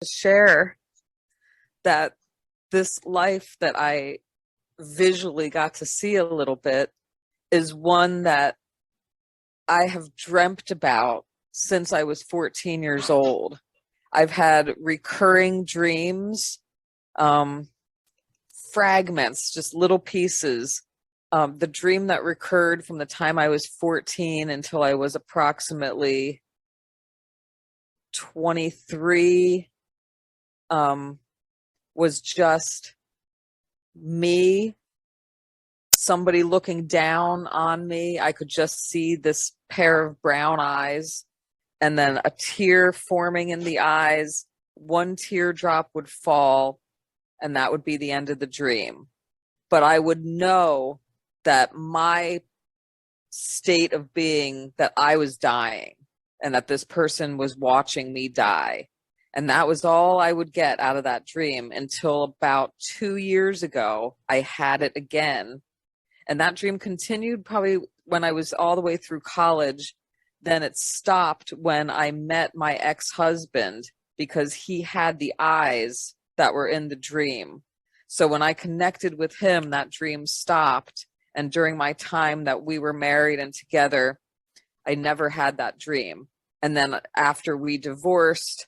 share that this life that I visually got to see a little bit is one that I have dreamt about since I was 14 years old. I've had recurring dreams, um, fragments, just little pieces. The dream that recurred from the time I was 14 until I was approximately 23 um, was just me, somebody looking down on me. I could just see this pair of brown eyes and then a tear forming in the eyes. One teardrop would fall, and that would be the end of the dream. But I would know that my state of being, that I was dying and that this person was watching me die. And that was all I would get out of that dream until about 2 years ago, I had it again. And that dream continued probably when I was all the way through college. Then it stopped when I met my ex-husband because he had the eyes that were in the dream. So when I connected with him, that dream stopped. And during my time that we were married and together, I never had that dream. And then after we divorced,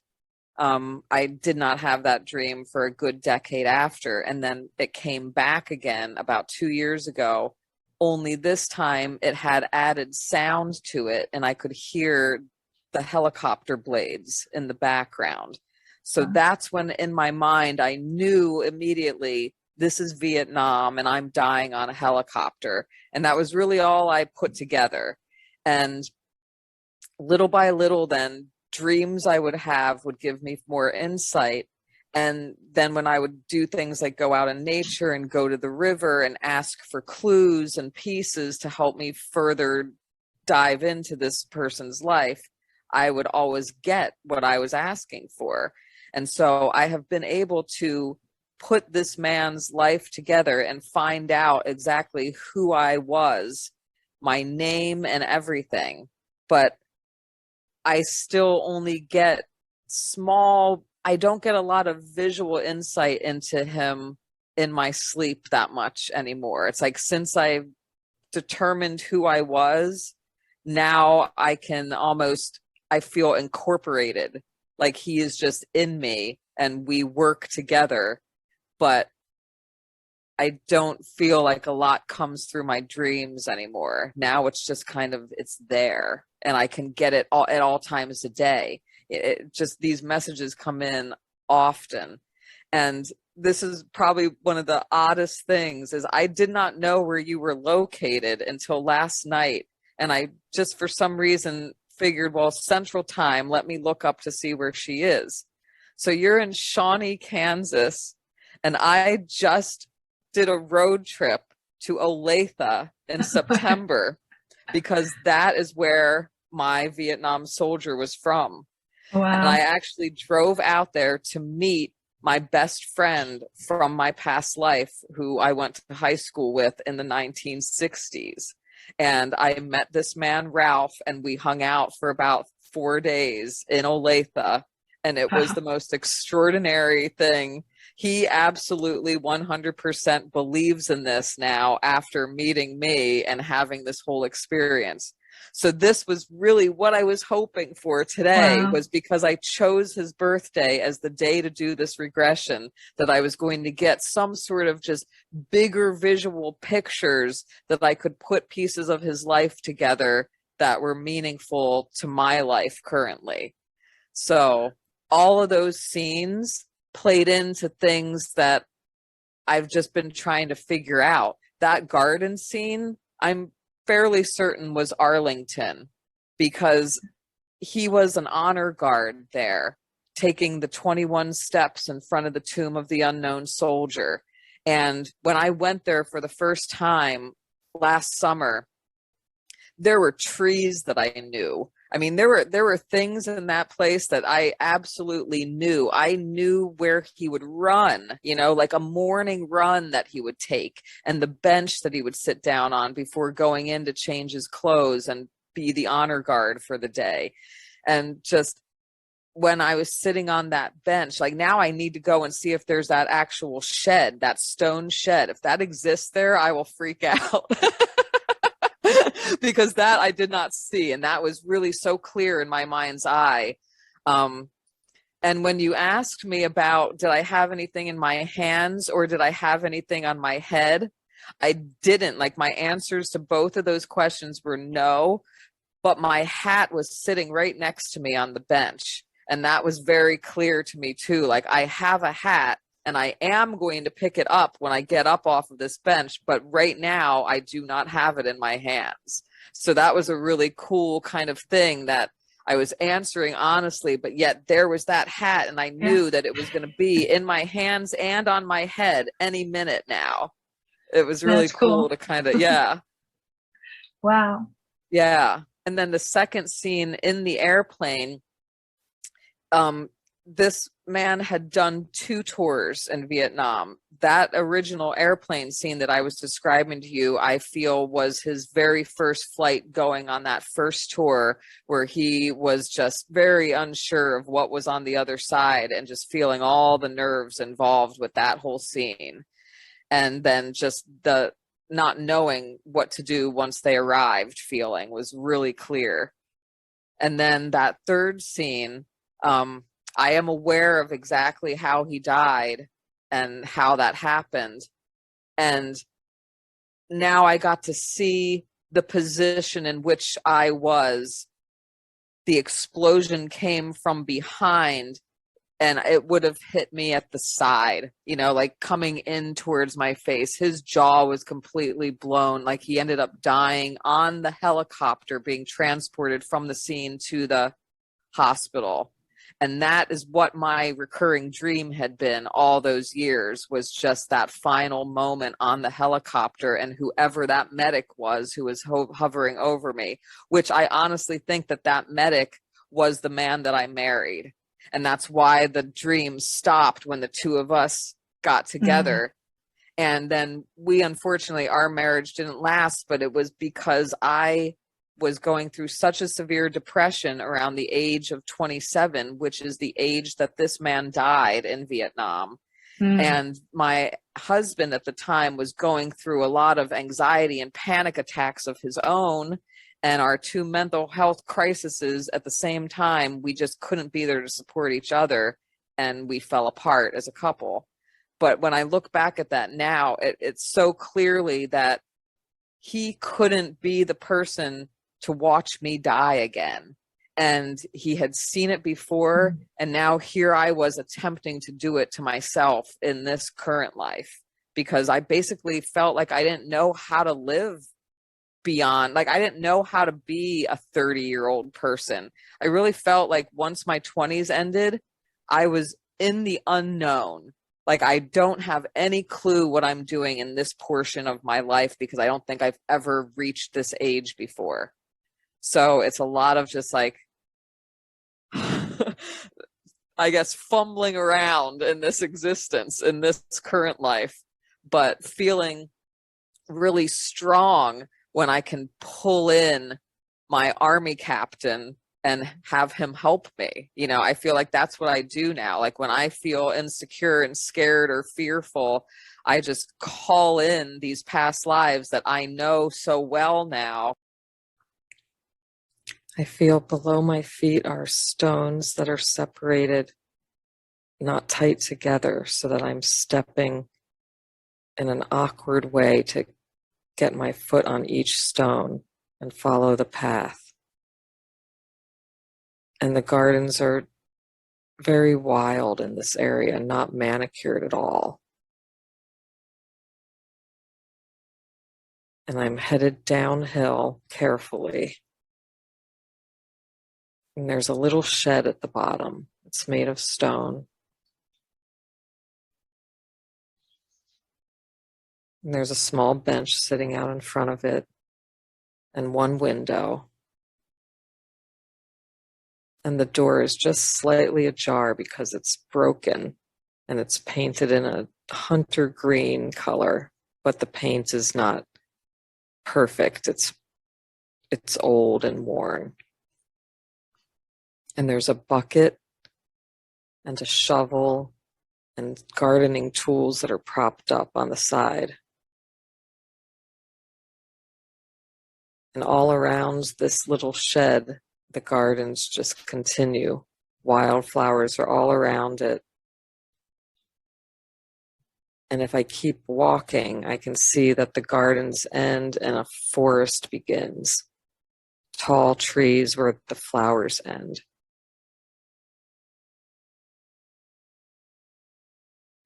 I did not have that dream for a good decade after. And then it came back again about 2 years ago. Only this time it had added sound to it, and I could hear the helicopter blades in the background. So that's when in my mind I knew immediately this is Vietnam and I'm dying on a helicopter. And that was really all I put together. And little by little, then dreams I would have would give me more insight. And then when I would do things like go out in nature and go to the river and ask for clues and pieces to help me further dive into this person's life, I would always get what I was asking for. And so I have been able to put this man's life together and find out exactly who I was, my name and everything. But I still only get I don't get a lot of visual insight into him in my sleep that much anymore. It's like since I determined who I was, now I can I feel incorporated, like he is just in me and we work together. But I don't feel like a lot comes through my dreams anymore. Now it's just it's there and I can get it all at all times a day. It just, these messages come in often. And this is probably one of the oddest things is I did not know where you were located until last night. And I just, for some reason, figured, well, Central Time, let me look up to see where she is. So you're in Shawnee, Kansas, and I just did a road trip to Olathe in September because that is where my Vietnam soldier was from. Wow. And I actually drove out there to meet my best friend from my past life, who I went to high school with in the 1960s. And I met this man, Ralph, and we hung out for about 4 days in Olathe. And it was the most extraordinary thing. He absolutely 100% believes in this now after meeting me and having this whole experience. So this was really what I was hoping for today, Wow. was because I chose his birthday as the day to do this regression, that I was going to get some sort of just bigger visual pictures that I could put pieces of his life together that were meaningful to my life currently. So all of those scenes played into things that I've just been trying to figure out. That garden scene, I'm fairly certain was Arlington, because he was an honor guard there, taking the 21 steps in front of the tomb of the unknown soldier. And when I went there for the first time last summer, there were trees that I knew. I mean, there were things in that place that I absolutely knew. I knew where he would run, like a morning run that he would take, and the bench that he would sit down on before going in to change his clothes and be the honor guard for the day. And just when I was sitting on that bench, like now I need to go and see if there's that actual shed, that stone shed. If that exists there, I will freak out. Because that I did not see. And that was really so clear in my mind's eye. And when you asked me about, did I have anything in my hands or did I have anything on my head? I didn't. Like, my answers to both of those questions were no, but my hat was sitting right next to me on the bench. And that was very clear to me too. Like, I have a hat and I am going to pick it up when I get up off of this bench, but right now I do not have it in my hands. So that was a really cool kind of thing that I was answering honestly, but yet there was that hat and I knew that it was going to be in my hands and on my head any minute now. It was really cool to kind of, yeah. Wow. Yeah. And then the second scene in the airplane, this man had done 2 tours in Vietnam. That original airplane scene that I was describing to you, I feel was his very first flight going on that first tour, where he was just very unsure of what was on the other side and just feeling all the nerves involved with that whole scene. And then just the not knowing what to do once they arrived feeling was really clear. And then that third scene, I am aware of exactly how he died and how that happened. And now I got to see the position in which I was. The explosion came from behind and it would have hit me at the side, you know, like coming in towards my face. His jaw was completely blown. Like, he ended up dying on the helicopter being transported from the scene to the hospital. And that is what my recurring dream had been all those years, was just that final moment on the helicopter and whoever that medic was who was hovering over me, which I honestly think that that medic was the man that I married. And that's why the dream stopped when the 2 of us got together. Mm-hmm. And then we, unfortunately, our marriage didn't last, but it was because I was going through such a severe depression around the age of 27, which is the age that this man died in Vietnam. Mm. And my husband at the time was going through a lot of anxiety and panic attacks of his own. And our 2 mental health crises at the same time, we just couldn't be there to support each other. And we fell apart as a couple. But when I look back at that now, it's so clearly that he couldn't be the person to watch me die again. And he had seen it before. And now here I was attempting to do it to myself in this current life, because I basically felt like I didn't know how to live beyond, like, I didn't know how to be a 30-year-old person. I really felt like once my 20s ended, I was in the unknown. Like, I don't have any clue what I'm doing in this portion of my life, because I don't think I've ever reached this age before. So it's a lot of just like, I guess, fumbling around in this existence, in this current life, but feeling really strong when I can pull in my army captain and have him help me. You know, I feel like that's what I do now. Like, when I feel insecure and scared or fearful, I just call in these past lives that I know so well now. I feel below my feet are stones that are separated, not tight together, so that I'm stepping in an awkward way to get my foot on each stone and follow the path. And the gardens are very wild in this area, not manicured at all. And I'm headed downhill carefully. And there's a little shed at the bottom. It's made of stone. And there's a small bench sitting out in front of it, and 1 window. And the door is just slightly ajar because it's broken, and it's painted in a hunter green color, but the paint is not perfect. It's old and worn. And there's a bucket and a shovel and gardening tools that are propped up on the side. And all around this little shed, the gardens just continue. Wildflowers are all around it. And if I keep walking, I can see that the gardens end and a forest begins. Tall trees where the flowers end.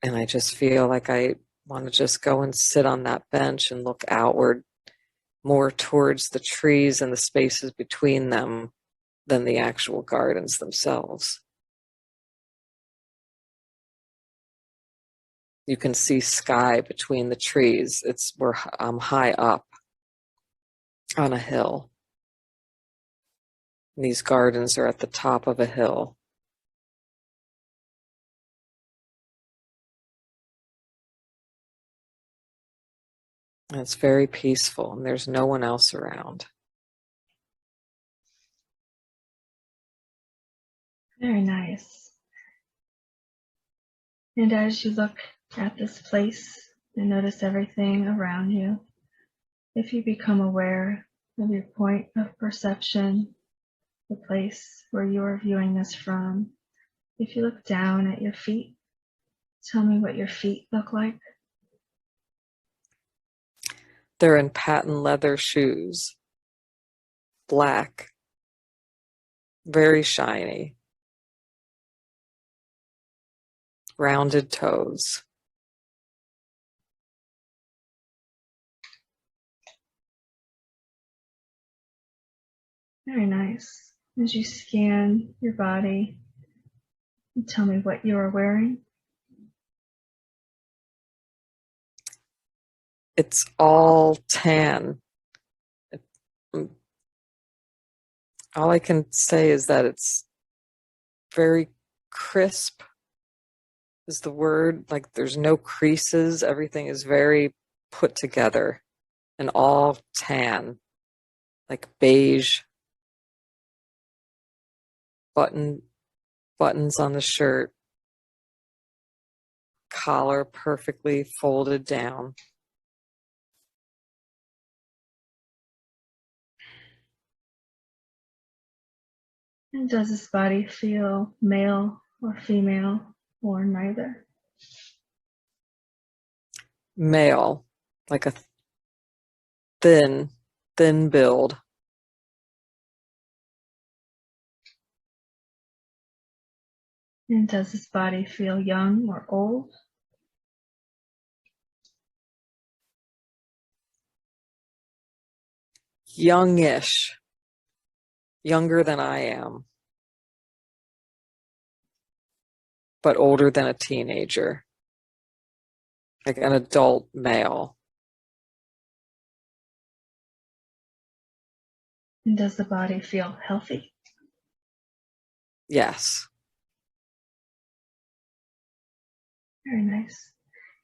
And I just feel like I want to just go and sit on that bench and look outward, more towards the trees and the spaces between them than the actual gardens themselves. You can see sky between the trees. I'm high up on a hill. And these gardens are at the top of a hill. And it's very peaceful, and there's no one else around. Very nice. And as you look at this place and notice everything around you, if you become aware of your point of perception, the place where you are viewing this from, if you look down at your feet, tell me what your feet look like. They're in patent leather shoes, black, very shiny, rounded toes. Very nice. As you scan your body, tell me what you are wearing. It's all tan. All I can say is that it's very crisp is the word. Like there's no creases. Everything is very put together and all tan, like beige. Buttons on the shirt, collar perfectly folded down. And does this body feel male or female or neither? Male, like a thin build. And does this body feel young or old? Youngish, younger than I am, but older than a teenager, like an adult male. And does the body feel healthy? Yes. Very nice.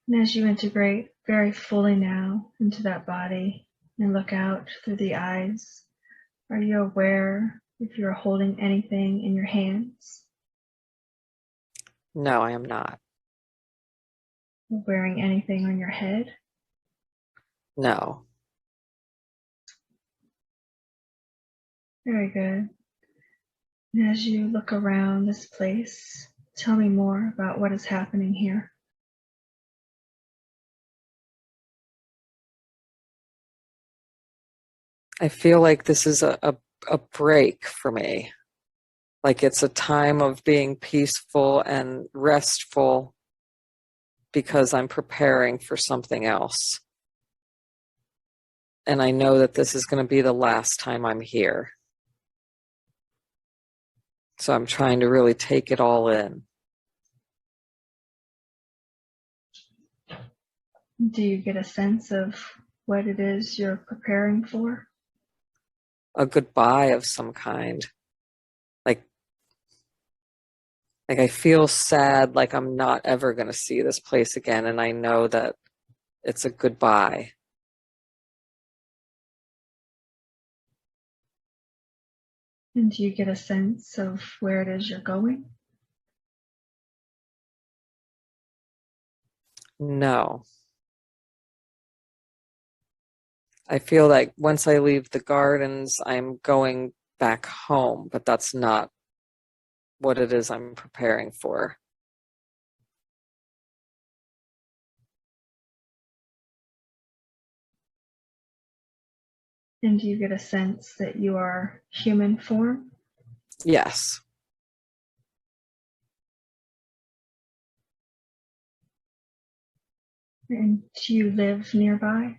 And as you integrate very fully now into that body and look out through the eyes, are you aware if you're holding anything in your hands? No, I am not. Or wearing anything on your head? No. Very good. And as you look around this place, tell me more about what is happening here. I feel like this is a break for me. Like it's a time of being peaceful and restful because I'm preparing for something else. And I know that this is going to be the last time I'm here. So I'm trying to really take it all in. Do you get a sense of what it is you're preparing for? A goodbye of some kind. Like I feel sad, like I'm not ever going to see this place again. And I know that it's a goodbye. And do you get a sense of where it is you're going? No. I feel like once I leave the gardens, I'm going back home, but that's not what it is I'm preparing for. And do you get a sense that you are human form? Yes. And do you live nearby?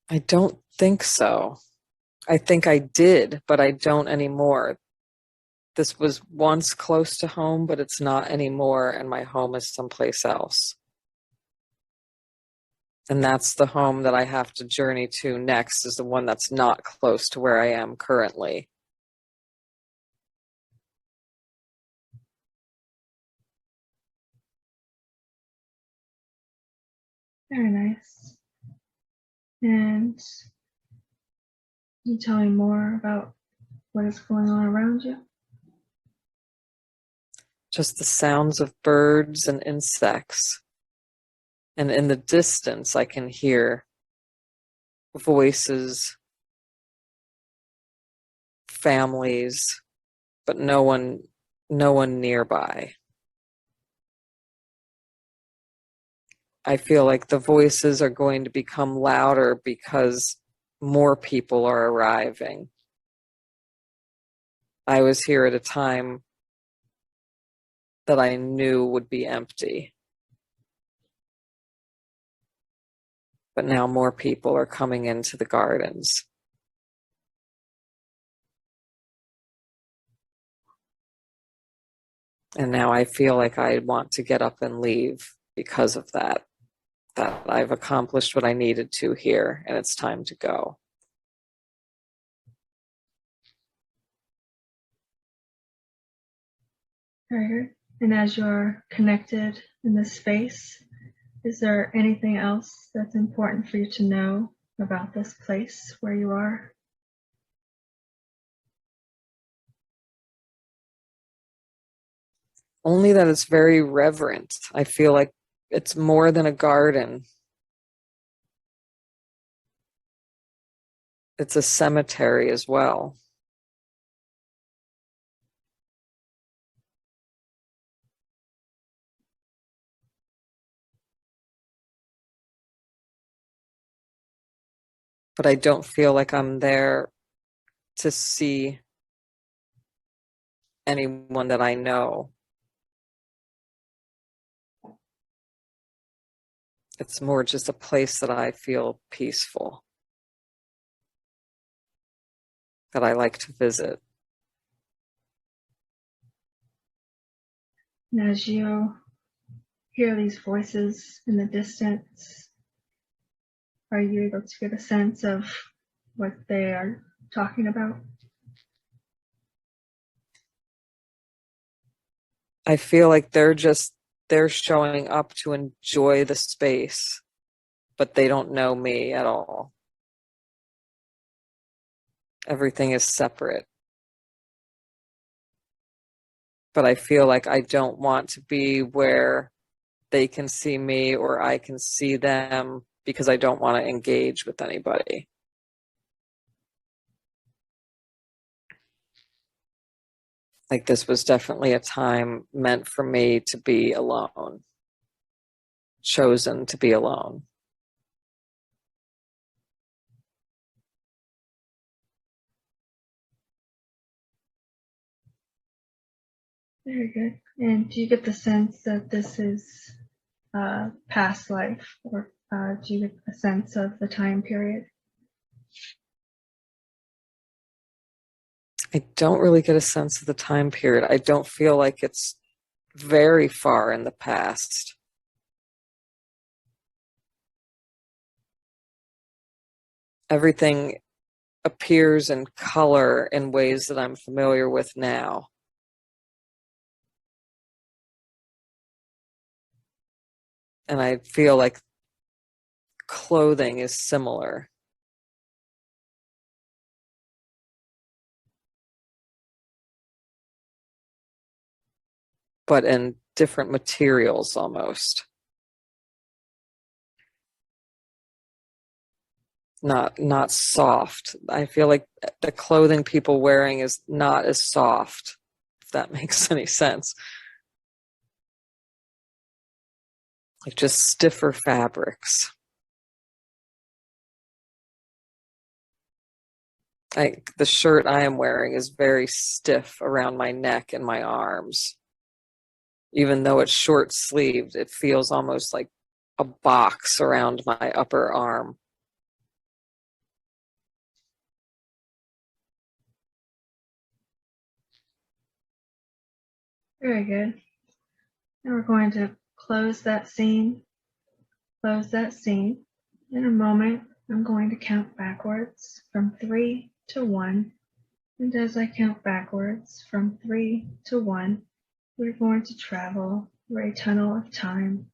I don't think so. I think I did, but I don't anymore. This was once close to home, but it's not anymore, and my home is someplace else. And that's the home that I have to journey to next, is the one that's not close to where I am currently. Very nice. And can you tell me more about what is going on around you? Just the sounds of birds and insects. And in the distance, I can hear voices, families, but no one nearby. I feel like the voices are going to become louder because more people are arriving. I was here at a time that I knew would be empty. But now more people are coming into the gardens. And now I feel like I want to get up and leave because of that I've accomplished what I needed to here, and it's time to go. Very good. And as you're connected in this space, is there anything else that's important for you to know about this place where you are? Only that it's very reverent. I feel like it's more than a garden. It's a cemetery as well. But I don't feel like I'm there to see anyone that I know. It's more just a place that I feel peaceful, that I like to visit. And as you hear these voices in the distance, are you able to get a sense of what they are talking about? I feel like they're showing up to enjoy the space, but they don't know me at all. Everything is separate. But I feel like I don't want to be where they can see me or I can see them, because I don't want to engage with anybody. Like, this was definitely a time meant for me to be alone, chosen to be alone. Very good. And do you get the sense that this is past life, or do you get a sense of the time period? I don't really get a sense of the time period. I don't feel like it's very far in the past. Everything appears in color in ways that I'm familiar with now. And I feel like clothing is similar. But in different materials almost. Not soft. I feel like the clothing people wearing is not as soft, if that makes any sense. Like just stiffer fabrics. The shirt I am wearing is very stiff around my neck and my arms. Even though it's short sleeved, it feels almost like a box around my upper arm. Very good. And we're going to close that scene. Close that scene. In a moment, I'm going to count backwards from 3 to 1. And as I count backwards from 3 to 1, we're going to travel through a tunnel of time,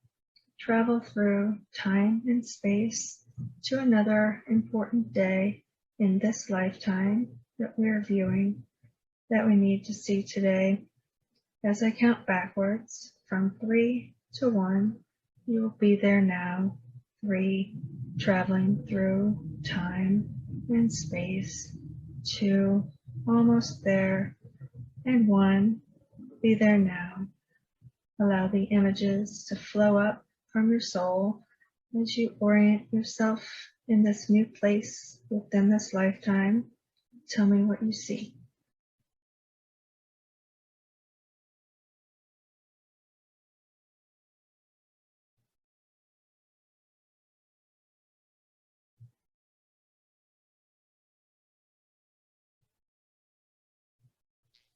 travel through time and space to another important day in this lifetime that we're viewing, that we need to see today. As I count backwards from 3 to 1, you will be there now. 3, traveling through time and space. 2, almost there. And 1, be there now. Allow the images to flow up from your soul as you orient yourself in this new place within this lifetime. Tell me what you see.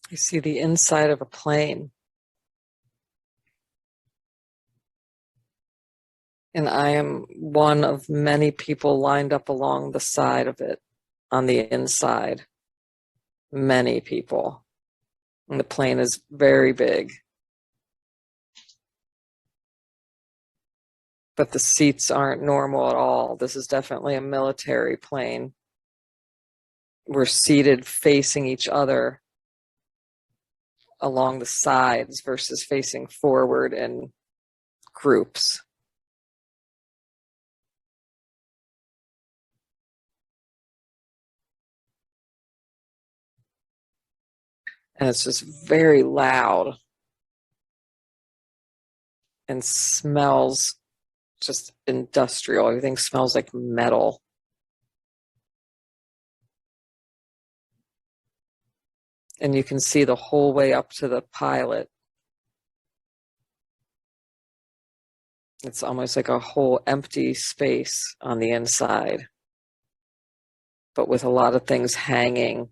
I see the inside of a plane. And I am one of many people lined up along the side of it, on the inside. Many people. And the plane is very big. But the seats aren't normal at all. This is definitely a military plane. We're seated facing each other along the sides versus facing forward in groups. And it's just very loud and smells just industrial. Everything smells like metal. And you can see the whole way up to the pilot. It's almost like a whole empty space on the inside, but with a lot of things hanging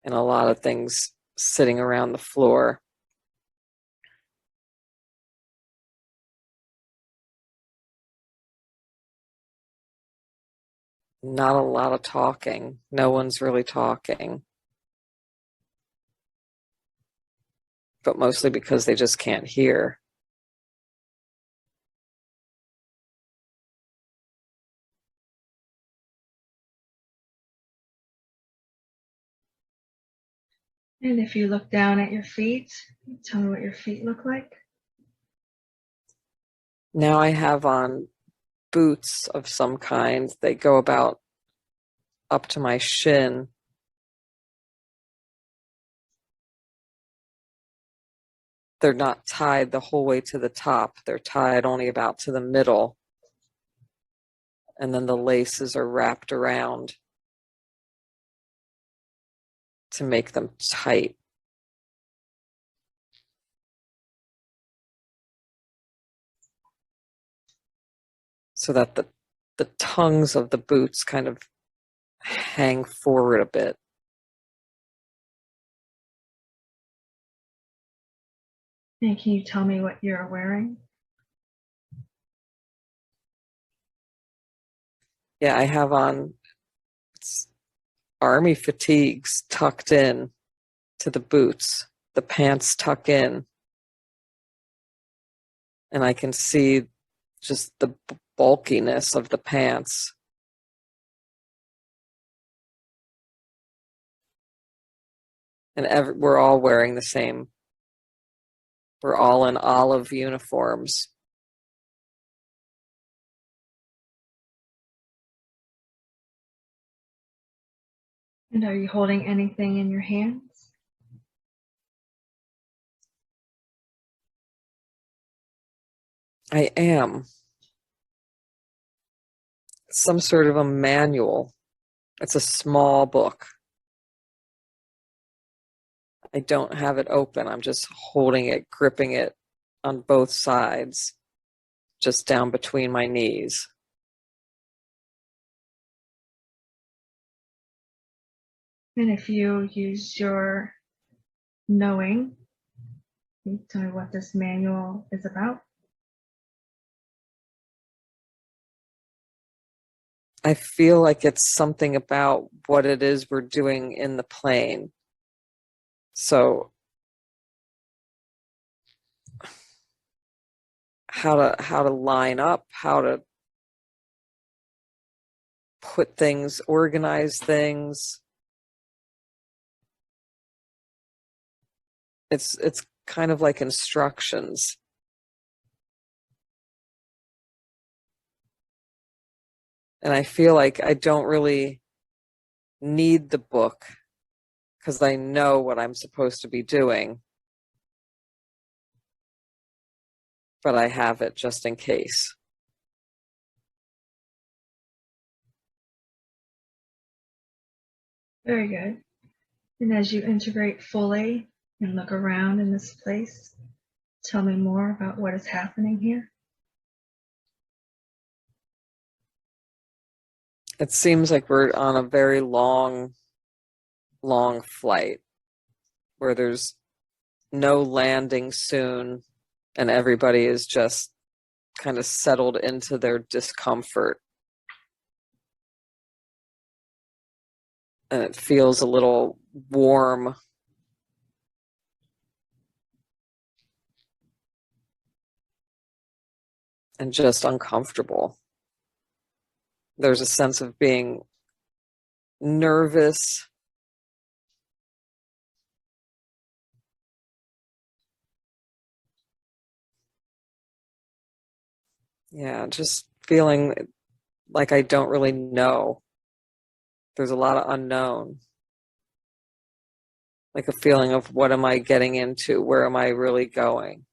and a lot of things sitting around the floor. Not a lot of talking. No one's really talking. But mostly because they just can't hear. And if you look down at your feet, tell me what your feet look like. Now I have on boots of some kind. They go about up to my shin. They're not tied the whole way to the top. They're tied only about to the middle. And then the laces are wrapped around to make them tight. So that the tongues of the boots kind of hang forward a bit. And can you tell me what you're wearing? Yeah, I have on army fatigues tucked in to the boots. The pants tuck in. And I can see just the bulkiness of the pants. And we're all wearing the same We're all in olive uniforms. And are you holding anything in your hands? I am. Some sort of a manual. It's a small book. I don't have it open. I'm just holding it, gripping it on both sides, just down between my knees. And if you use your knowing, can you tell me what this manual is about? I feel like it's something about what it is we're doing in the plane. So how to line up, how to put things, organize things. It's kind of like instructions. And I feel like I don't really need the book because I know what I'm supposed to be doing. But I have it just in case. Very good. And as you integrate fully and look around in this place, tell me more about what is happening here. It seems like we're on a very long flight where there's no landing soon and everybody is just kind of settled into their discomfort. And it feels a little warm. And just uncomfortable. There's a sense of being nervous. Yeah, just feeling like I don't really know. There's a lot of unknown. Like a feeling of what am I getting into? Where am I really going?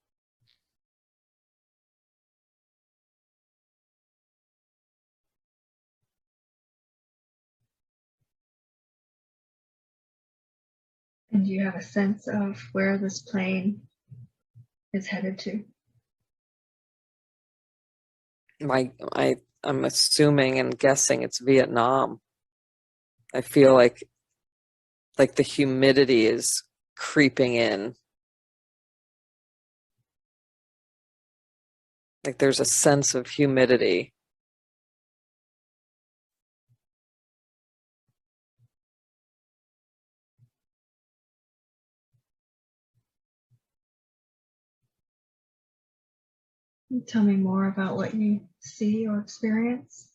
And you have a sense of where this plane is headed to. I'm assuming and guessing it's Vietnam. I feel like the humidity is creeping in. Like there's a sense of humidity. Can you tell me more about what you see or experience?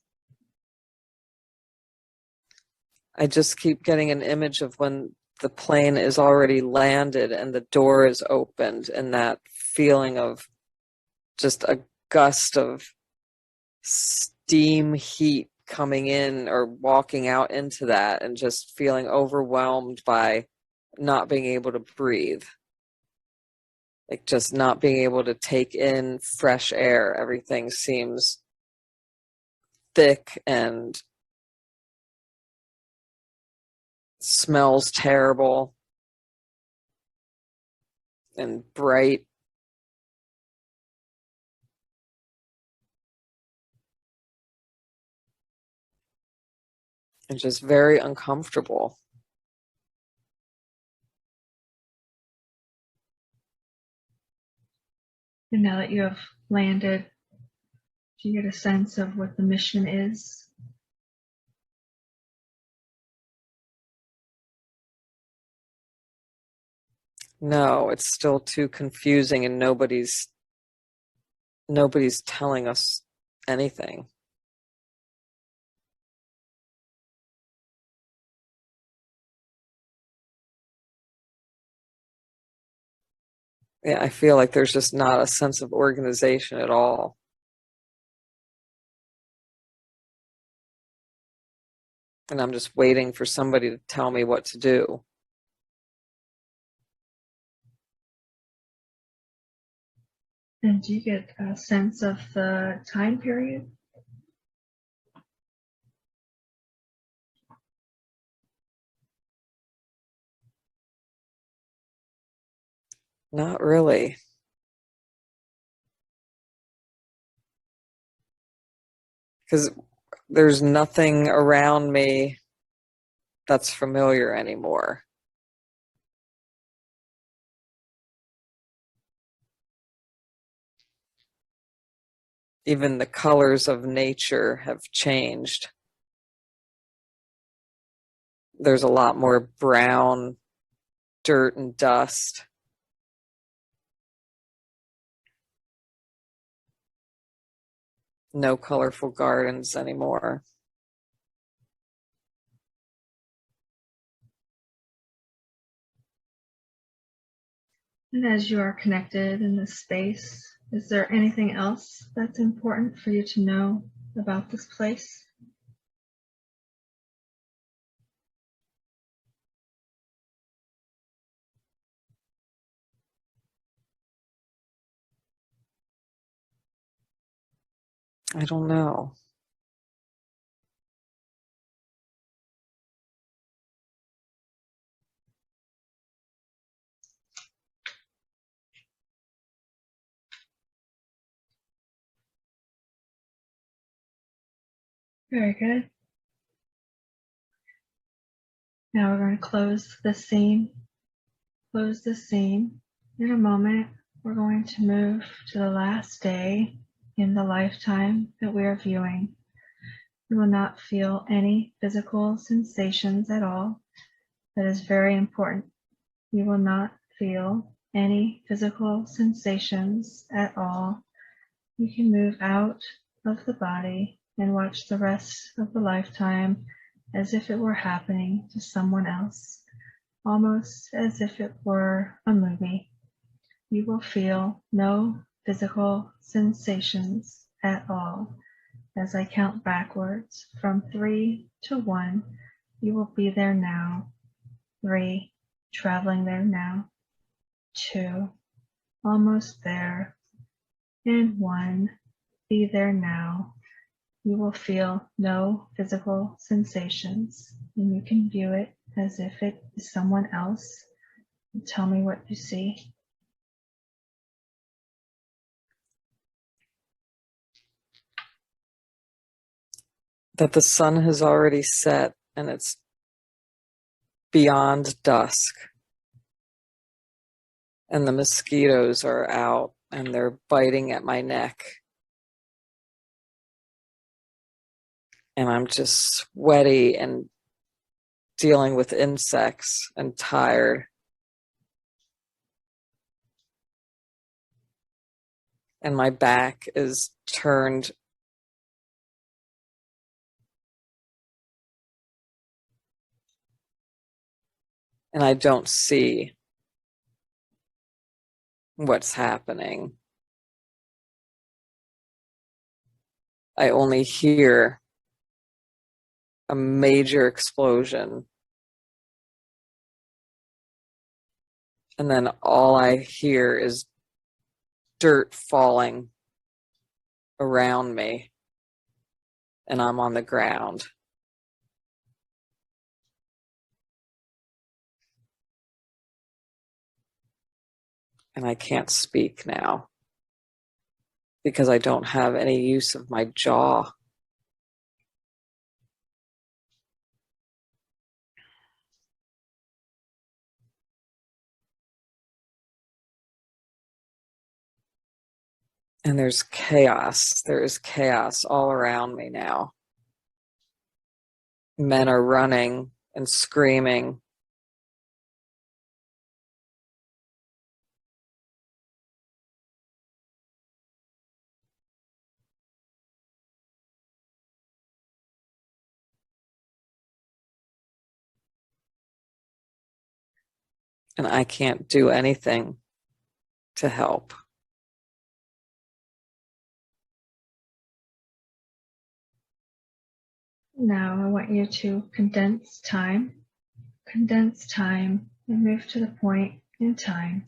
I just keep getting an image of when the plane is already landed and the door is opened, and that feeling of just a gust of steam heat coming in or walking out into that, and just feeling overwhelmed by not being able to breathe. Like just not being able to take in fresh air. Everything seems thick and smells terrible and bright. And just very uncomfortable. And now that you have landed, do you get a sense of what the mission is? No, it's still too confusing and nobody's telling us anything. Yeah, I feel like there's just not a sense of organization at all. And I'm just waiting for somebody to tell me what to do. And do you get a sense of the time period? Not really. Because there's nothing around me that's familiar anymore. Even the colors of nature have changed. There's a lot more brown dirt and dust. No colorful gardens anymore. And as you are connected in this space, is there anything else that's important for you to know about this place? I don't know. Very good. Now we're going to close the scene. Close the scene. In a moment, we're going to move to the last day in the lifetime that we are viewing. You will not feel any physical sensations at all. That is very important. You will not feel any physical sensations at all. You can move out of the body and watch the rest of the lifetime as if it were happening to someone else, almost as if it were a movie. You will feel no physical sensations at all. As I count backwards from 3 to 1, you will be there now. 3, traveling there now. 2, almost there. And 1, be there now. You will feel no physical sensations, and you can view it as if it is someone else. Tell me what you see. That the sun has already set and it's beyond dusk. And the mosquitoes are out and they're biting at my neck. And I'm just sweaty and dealing with insects and tired. And my back is turned and I don't see what's happening. I only hear a major explosion. And then all I hear is dirt falling around me. And I'm on the ground. And I can't speak now because I don't have any use of my jaw. And there's chaos. There is chaos all around me now. Men are running and screaming. And I can't do anything to help. Now I want you to condense time, and move to the point in time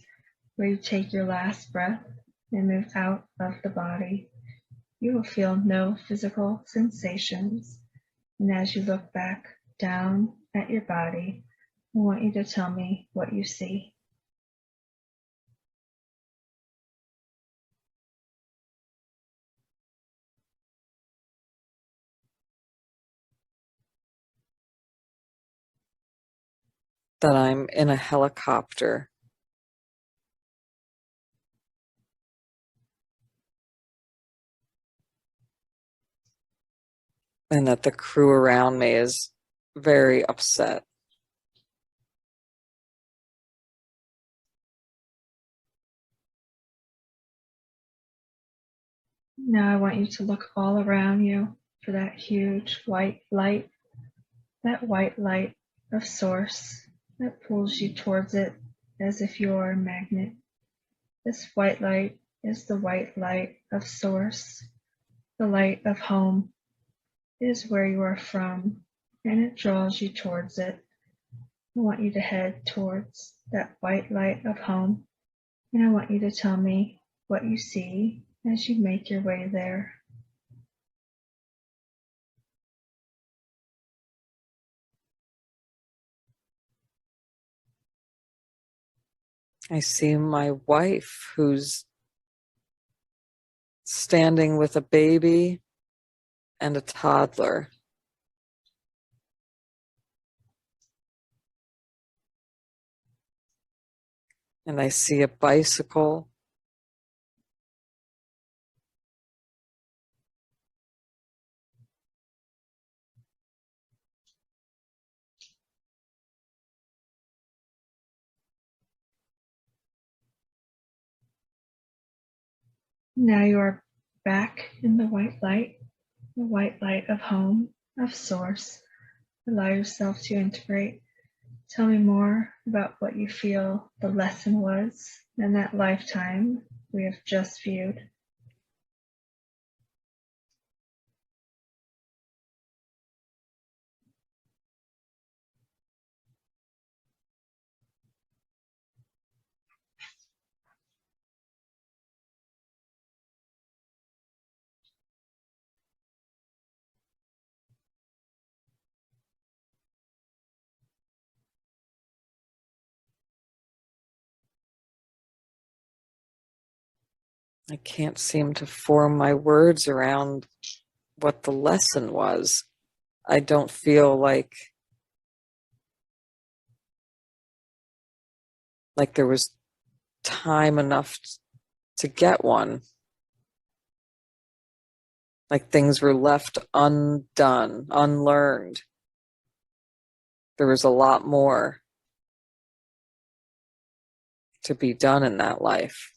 where you take your last breath and move out of the body. You will feel no physical sensations. And as you look back down at your body, I want you to tell me what you see. That I'm in a helicopter. And that the crew around me is very upset. Now I want you to look all around you for that huge white light, that white light of source that pulls you towards it as if you're a magnet. This white light is the white light of source, the light of home. It is where you are from, and it draws you towards it. I want you to head towards that white light of home, and I want you to tell me what you see as you make your way there. I see my wife who's standing with a baby and a toddler. And I see a bicycle. Now you are back in the white light of home, of source. Allow yourself to integrate. Tell me more about what you feel the lesson was in that lifetime we have just viewed. I can't seem to form my words around what the lesson was. I don't feel like there was time enough to get one. Like things were left undone, unlearned. There was a lot more to be done in that life.